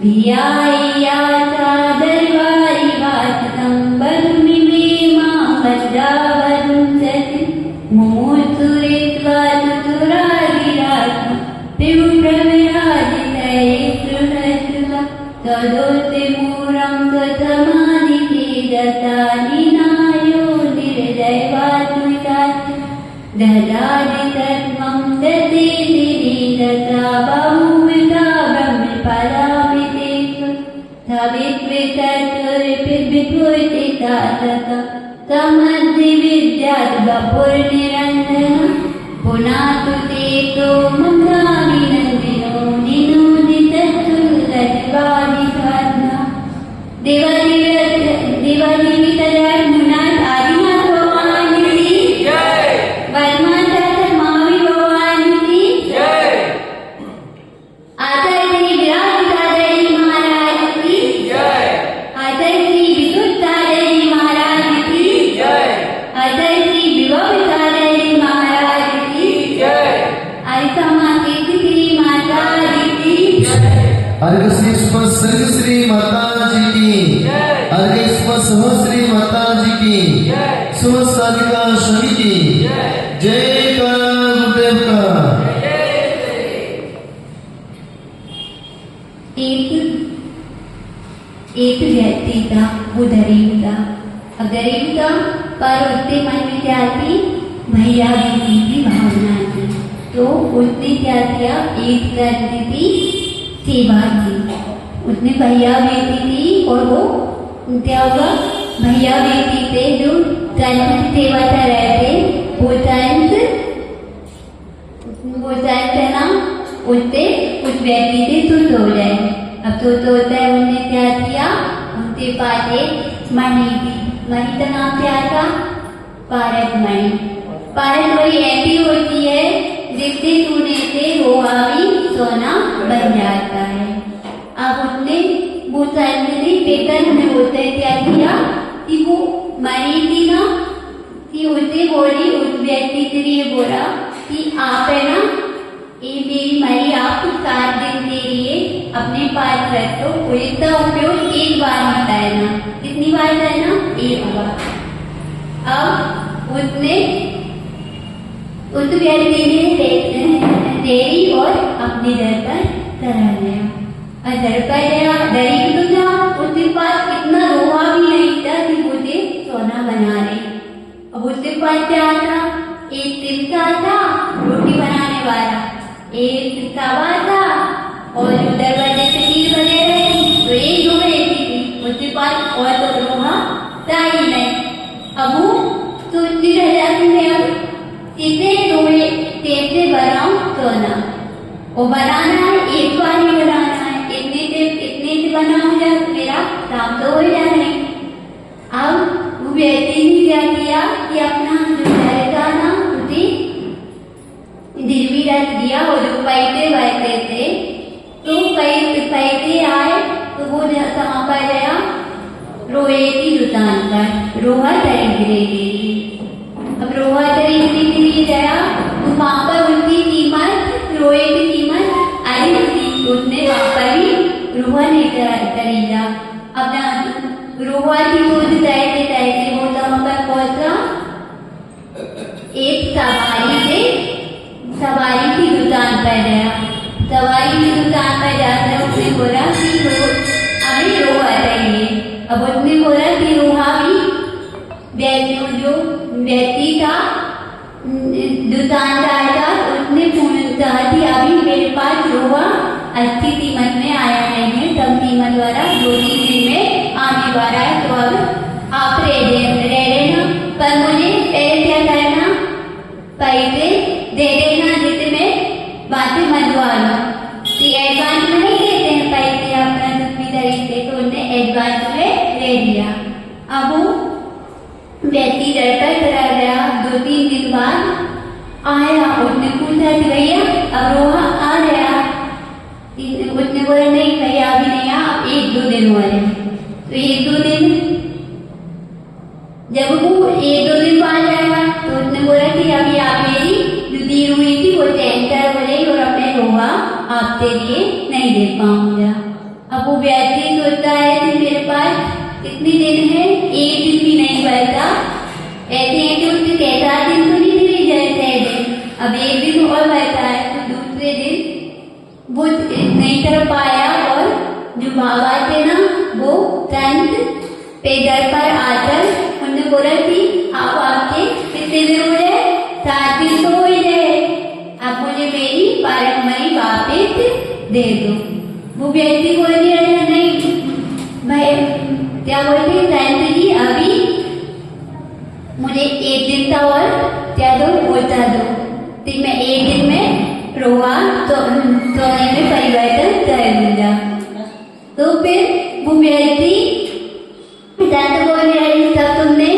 भियाया सादरवारी वाचतं बधुमिमे मां वज्रावरुंसति मुमुत्सुरित्वा चतुरादिरात्मा पिबुप्रविराजितये सृहसृह तदोत्तिमूलं स्वसमाधितेजसानिनायो निर्जयवात्मिकात् ददाति तत्त्वं ददेतिरिदता बहुविधा ब्रह्मफलामितेषु तविद्वितत्त्वविभूतिता तथा तमद्धिविद्यात् वपुर्निरञ्जनः पुनातु ते तो मङ्गाविनन्दिनो निनोदितस्तुलज्वादिघात्मा दिवादिवितराट् मुनात् आदिनाथ भगवान् की जय। वर्मा दाता मावी भगवान की जय। आचार्य श्री विराट दादाजी महाराज की जय। आचार्य श्री विद्युत दादाजी महाराज की जय। आचार्य श्री विभव दादाजी महाराज की जय। आयसा माता श्री माता जी की जय। अर्घ श्री सर्ग श्री माता जी की अर्घ सह श्री माता जी की सुवसादिका शमी की जय का गुरुदेव का। एक व्यक्ति था, वो गरीब था। गरीब था पर उसके मन में क्या थी? भैया बेटी की भावना थी। तो उसने क्या किया? एक करती थी सेवा की। उसने भैया बेटी थी और वो क्या हुआ? भैया बेटी पे जो टाइम सेवा कर रहे थे वो टाइम है ना, उससे उस व्यक्ति से सुध हो जाए। अब सुध होता है, उन्होंने क्या किया? उनके पास एक मणि थी। मणि का नाम क्या था? पारस मणि। पारस मणि ऐसी होती है जिससे सोने से लोहा भी सोना बन जाता है। अब उसने वो साइंटिफिक पेपर में होते क्या किया कि वो मणि थी ना, कि उसे बोली, उस व्यक्ति से भी ये बोला कि आप है ना, ये मेरी मणि आप 7 दिन के लिए अपने पास रख दो। इसका उपयोग एक बार होता है ना, कितनी बार करना? एक बार। अब उसने उस व्यक्ति ने देरी और अपने दर पर करा लिया। दर पर गया, गरीब तो था, उसके पास इतना लोहा भी नहीं था कि मुझे सोना बना रहे। अब उसके पास क्या था? एक तिलका था रोटी बनाने वाला, एक तवा था और जो दरवाजे से कील बने रहे तो एक लोहे की थी। उसके पास और तो लोहा था ही नहीं। अब वो सोचती रह जाती है, अब इतने लोहे कैसे बनाऊं सोना? वो बनाना है, एक बार ही बनाना है। इतने से बनाऊं जब मेरा काम तो हो जाए। अब वो व्यक्ति ने क्या किया कि अपना जो घर का ना उसे गिरवी रख दिया और जो पैसे बहते थे तो पैसे आए तो वो कहाँ पर गया? रोए की दुकान पर रोहा खरीदने के लिए। अब रोहा खरीदने के लिए गया तो वहाँ पर उनकी कीमत, रोए की कीमत अधिक थी। उसने वहाँ पर ही रोहा नहीं खरीदा। अब रोहा की दूध तैरते तैरते वो वहाँ पर पहुंचा। एक सवारी की दुकान पर गया। सवारी की दुकान पर जाकर उसने बोला कि हमें रोहा चाहिए। अब उसने बोला कि रोहा भी जो व्यक्ति था दुकानदार था, उसने कहा कि अभी मेरे पास रोहा अच्छी कीमत में आया नहीं है, कम कीमत वाला 2-3 दिन में आने वाला है, तो अब आप रह लेना। पर मुझे पहले क्या करना? पैसे दे देना जितने बातें मनवाना। एडवांस में नहीं देते हैं पैसे अपना दूसरी तरीके, तो उन्हें एडवांस में ले दिया। अब वो व्यक्ति दर पर चला गया। 2-3 दिन बाद आया, उसने पूछा कि भैया अब रोहा आ गया? उसने बोला नहीं भैया अभी नहीं आया, 1-2 दिन हुए। तो 1-2 दिन, जब वो 1-2 दिन बाद आया तो उसने बोला कि अभी आप मेरी जो दी हुई थी वो चेंज कर बोले और अपने रोहा आपके लिए नहीं दे पाऊंगा। अब वो व्यक्ति सोचता है कि मेरे पास कितने दिन है, एक दिन भी नहीं बचता। ऐसे हैं कि उसके 6-7 दिन तो नहीं दिए जाए दिन, अब एक दिन और बचा है, तो दूसरे दिन वो नहीं कर पाया और जो बाबा थे ना वो संत पैदल पर आकर उन्हें बोला कि आप आपके कितने दिन हो गए, 7 दिन तो हो ही गए, आप मुझे मेरी पारंपरिक वापिस दे दो। वो व्यक्ति बोल दिया नहीं भाई, क्या बोलते संत जी अभी मुझे एक दिन का और क्या दो, बोलता दो, तो मैं एक दिन में रोआ तो सोने में परिवर्तन कर दूंगा। तो फिर वो व्यक्ति संत बोल रहे सब तुमने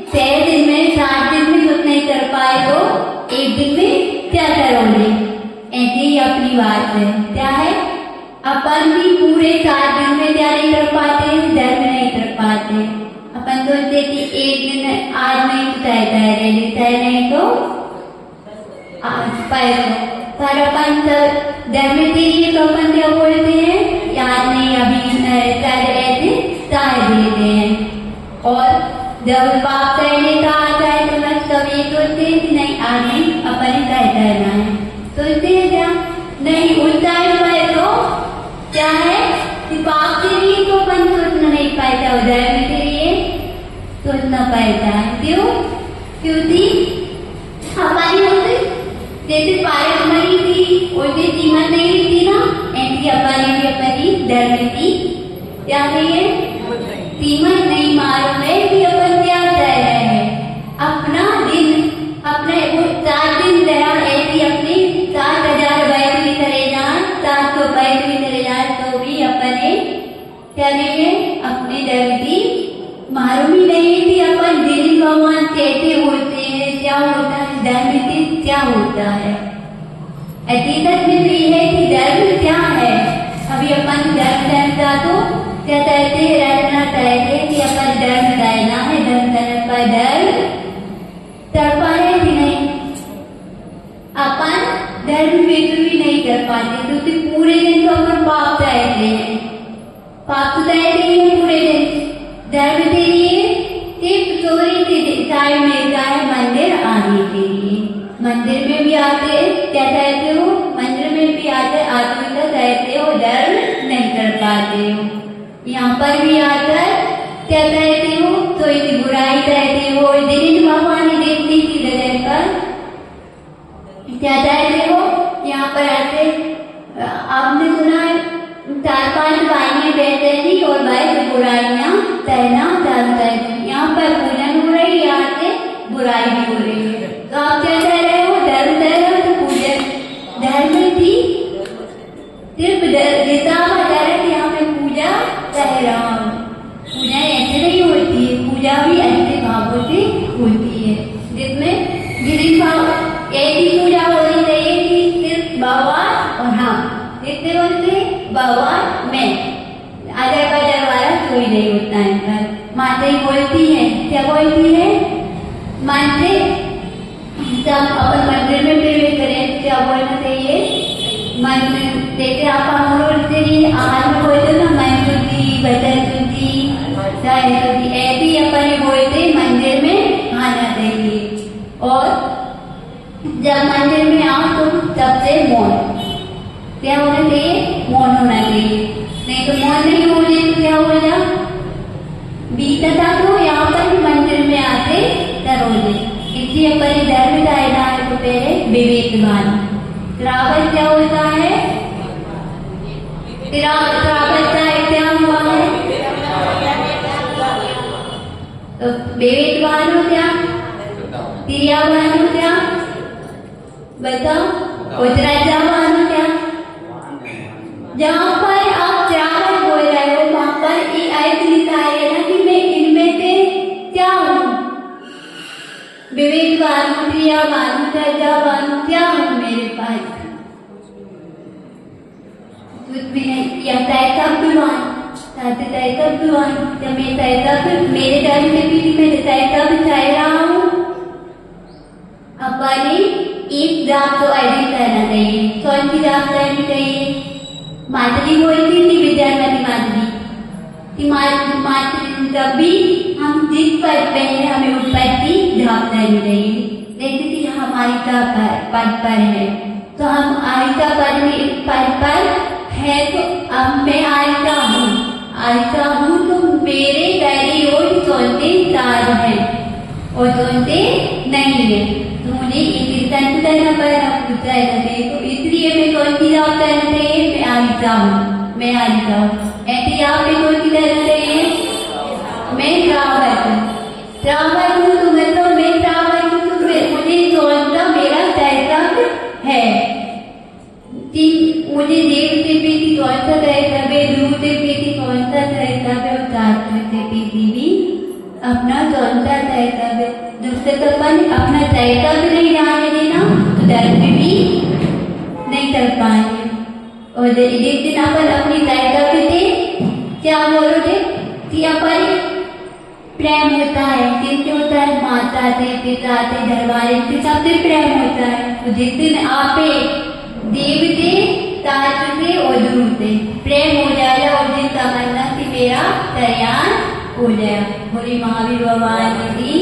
6 दिन में 7 दिन में कुछ नहीं कर पाए तो एक दिन में क्या करोगे। ऐसे ही अपनी बात है, क्या है अपन भी पूरे 7 दिन में क्या नहीं कर पाते, धर्म नहीं कर पाते। अपन सोचते कि एक दिन आज नहीं तो तय नहीं तो पर अपन धर्म के लिए तो अपन क्या बोलते हैं, याद नहीं अभी ऐसे तार देते हैं। और जब पाप करने का आता है तो बस सब ये सोचते हैं कि नहीं आज नहीं अपन तय करना है, सोचते हैं क्या नहीं उस टाइम पर तो क्या है कि पाप के लिए तो अपन सोचना नहीं पाता, धर्म के लिए सोचना पड़ता है। क्यों? क्योंकि हमारी होती जैसे पारंपरिक थी वैसे कीमत नहीं थी ना, ऐसी अपनी भी अपनी धर्म की क्या नहीं है, कीमत नहीं मालूम है कि अपन क्या कर रहे हैं। अपना दिन अपने वो 4 दिन गया ऐसी अपने 7,000 बैठ भी चले जाए, 700 बैठ भी चले जाए तो भी अपने क्या नहीं है, अपने धर्म की मालूम ही नहीं थी। अपन दिन भगवान कैसे होते हैं, क्या होता है, धर्म की क्या होता है। हकीकत में तो ये है कि धर्म क्या है। अभी अपन धर्म का तो क्या कहते हैं, रखना चाहते कि अपन धर्म रहना है, धर्म करने पर धर्म कर पाए कि नहीं, अपन धर्म बिल्कुल भी नहीं कर पाते क्योंकि पूरे दिन तो अपन पाप करते हैं, पाप तो करते ही हैं पूरे दिन। धर्म के लिए सिर्फ चोरी के टाइम मिलता है मंदिर आने के लिए, मंदिर में भी आते क्या कहते हो, मंदिर में भी आते आदमी का कहते हो धर्म नहीं कर पाते हो, यहाँ पर भी आकर क्या कहते हो तो इतनी बुराई कहते हो, दिन भगवान देखने की जगह पर क्या कहते हो, यहाँ पर आते आपने सुना है 4-5 भाइयां बैठे थी और भाई बुराइयां कहना चालू कर दी, यहाँ पर पूजन हो रही है, यहाँ से बुराई भी हो रही है। तो आप क्या कह रहे हो, धर्म कह रहे हो तो पूजन धर्म थी, सिर्फ गीता धर्म यहाँ पे पूजा कह रहा हूँ। पूजा ऐसे नहीं होती है, पूजा भी ऐसे भावों से होती है जिसमें गिरी भाव ऐसी पूजा होनी चाहिए कि सिर्फ भगवान और हम कितने बोलते भगवान में अदर बदर वाला कोई नहीं होता है। पर माता ही बोलती है, क्या बोलती है, मन से जब अपन मंदिर में प्रवेश करें क्या बोलना चाहिए, मन जैसे आप बोलते हैं आहार में बोलते ना मन शुद्धि बदन शुद्धि चाहे शुद्धि, ऐसी अपन बोलते मंदिर में आना चाहिए। और जब मंदिर में आओ तो सबसे मौन क्या होना चाहिए, मौन होना चाहिए, नहीं तो मौन नहीं होने तो क्या होगा, बीतता तो यहाँ पर मंदिर में आते करोगे। इसलिए अपने धर्म का ऐलान तो पहले विवेकवान श्रावण क्या होता है, श्रावण का क्या हुआ है, तो विवेकवान हो क्या, क्रियावान हो क्या, बताओ उत्तराजावान हो क्या। जहाँ पर आप श्रावण बोल रहे हो वहां पर एक आयत लिखा है ना कि मैं इनमें से क्या हूँ, विवेकवान हूँ, क्रियावान हूँ, श्रद्धावान हूँ, क्या हूँ मेरे पास कुछ भी नहीं। या तैतव्यवान जब मैं तैतव्य मेरे धर्म के पीछे मैं तैतव्य चाह रहा हूँ, अपने एक जाप तो ऐसे करना चाहिए, कौन सी जाप करनी चाहिए, माता जी बोलती थी विद्यार्थी तभी हम जिस पद पे हैं हमें उस पद की धारणा नहीं रहेगी। जैसे कि हम आहिता पद पर है तो हम आहिता पद पर है तो अब मैं आहिता हूँ तो मेरे दायरे और सोचते चार है और सोचते नहीं है तो मुझे इसी संत करना पड़ेगा पूछा है तो इसलिए मैं कौन सी जॉब करना चाहिए मैं आहिता हूँ ऐसे आप में कौन सी करना चाहिए मैं श्रावक हूँ तो मतलब मैं श्रावक हूँ तो मुझे सोचना मेरा कर्तव्य है कि मुझे देव से प्रीति कौन सा कर्तव्य गुरु से प्रीति कौन सा कर्तव्य और शास्त्र से प्रीति भी अपना कौन सा कर्तव्य दूसरे को अपन अपना कर्तव्य नहीं जाने देना तो धर्म भी नहीं कर पाएंगे और जिस दिन अपन अपनी कर्तव्य से क्या बोलोगे कि अपन प्रेम होता है जिनसे होता है माता से पिता से घरवाले से सबसे प्रेम होता है तो जिस दिन आप देव से शास्त्र से और गुरु से प्रेम हो जाएगा और दिन समझना कि मेरा कल्याण हो जाएगा। बोली महावीर भगवान की